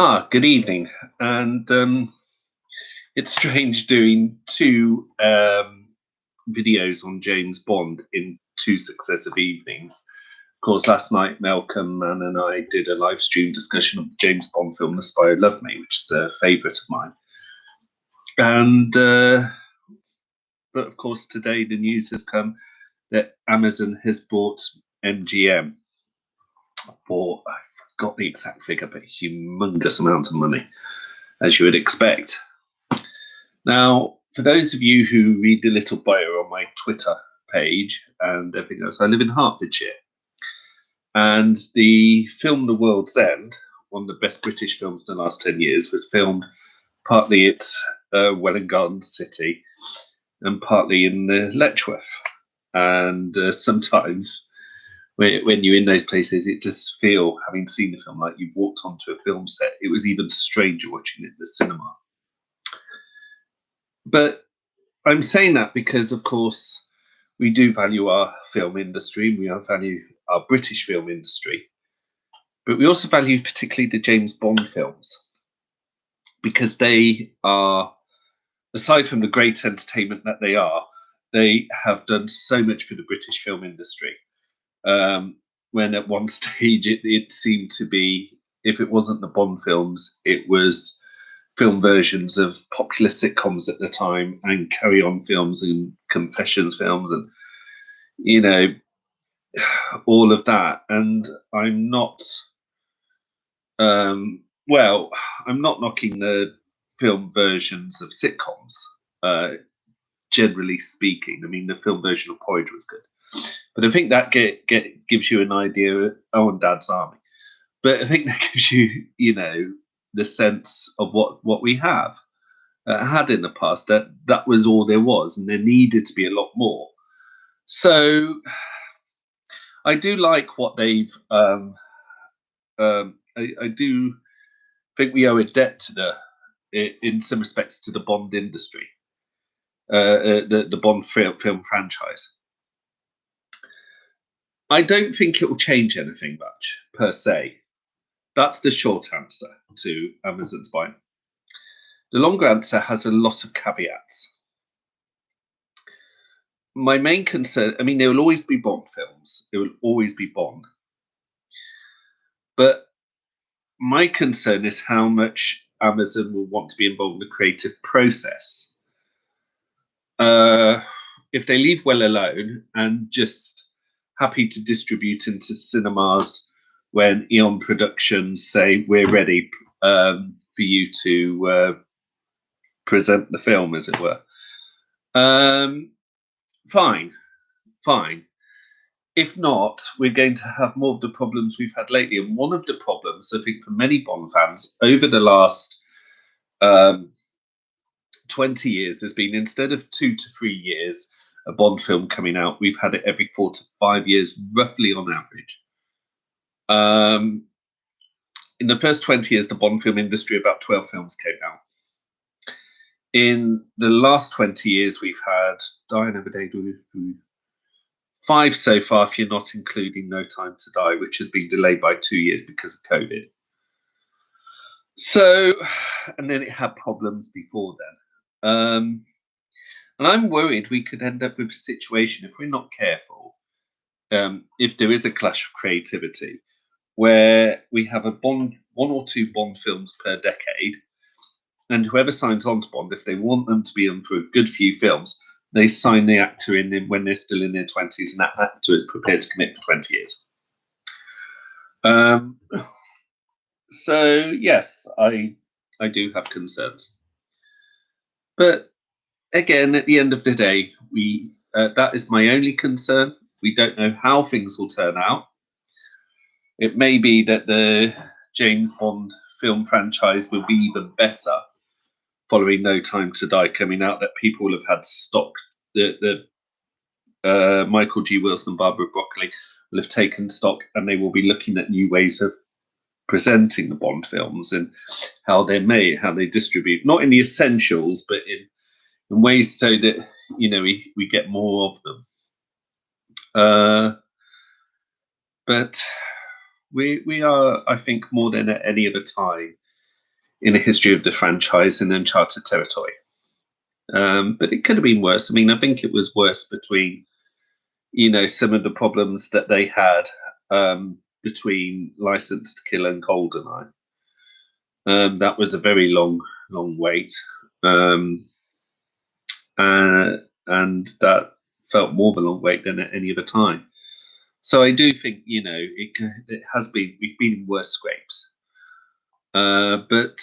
Good evening. And it's strange doing two videos on James Bond in two successive evenings. Of course, last night Malcolm Mann and I did a live stream discussion of the James Bond film The Spy Who Loved Me, which is a favourite of mine. And but of course, today the news has come that Amazon has bought MGM for, I forgot the exact figure, but a humongous amount of money, as you would expect. Now, for those of you who read the little bio on my Twitter page and everything else, I live in Hertfordshire. And the film The World's End, one of the best British films in the last 10 years, was filmed partly at Welwyn Garden City and partly in Letchworth. And sometimes when you're in those places, it just feel, having seen the film, like you've walked onto a film set. It was even stranger watching it in the cinema. But I'm saying that because, of course, we do value our film industry, we value our British film industry, but we also value particularly the James Bond films, because they are, aside from the great entertainment that they have done so much for the British film industry. When at one stage it seemed to be, if it wasn't the Bond films, it was film versions of popular sitcoms at the time and Carry On films and confessions films and, you know, all of that. And I'm not, I'm not knocking the film versions of sitcoms, generally speaking. I mean, the film version of Porridge was good. But I think that gives you an idea. Oh, and Dad's Army. But I think that gives you, the sense of what we have had in the past. That was all there was, and there needed to be a lot more. So I do like what they've. I do think we owe a debt to in some respects, to the Bond industry, the Bond film franchise. I don't think it will change anything much per se. That's the short answer to Amazon's buy. The longer answer has a lot of caveats. My main concern, I mean, there will always be Bond films. There will always be Bond. But my concern is how much Amazon will want to be involved in the creative process. If they leave well alone and just happy to distribute into cinemas when Eon Productions say we're ready for you to present the film, as it were. Fine. If not, we're going to have more of the problems we've had lately. And one of the problems, I think, for many Bond fans over the last 20 years has been, instead of 2 to 3 years a Bond film coming out, we've had it every 4 to 5 years, roughly on average. In the first 20 years, the Bond film industry, about 12 films came out. In the last 20 years, we've had Die Another Day, 5 so far, if you're not including No Time to Die, which has been delayed by 2 years because of COVID. So, and then it had problems before then. And I'm worried we could end up with a situation, if we're not careful, if there is a clash of creativity, where we have one or two Bond films per decade, and whoever signs on to Bond, if they want them to be on for a good few films, they sign the actor in when they're still in their 20s, and that actor is prepared to commit for 20 years. So yes, I do have concerns, but again, at the end of the day, that is my only concern. We don't know how things will turn out. It may be that the James Bond film franchise will be even better following No Time to Die coming out, that people will have had stock. The Michael G. Wilson and Barbara Broccoli will have taken stock, and they will be looking at new ways of presenting the Bond films and how they're made, how they distribute, not in the essentials, but in ways so that we get more of them. But we are, I think, more than at any other time, in the history of the franchise in uncharted territory. But it could have been worse. I mean, I think it was worse between, some of the problems that they had between License to Kill and GoldenEye. That was a very long wait. And that felt more of a long wait than at any other time. So I do think, it has been, we've been in worse scrapes. But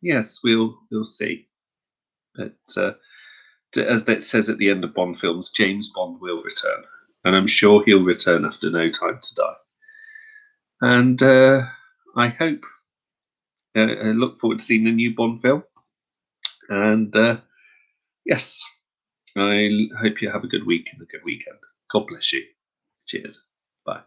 yes, we'll see. But as that says at the end of Bond films, James Bond will return, and I'm sure he'll return after No Time to Die. And I hope, I look forward to seeing the new Bond film. And yes, I hope you have a good week and a good weekend. God bless you. Cheers. Bye.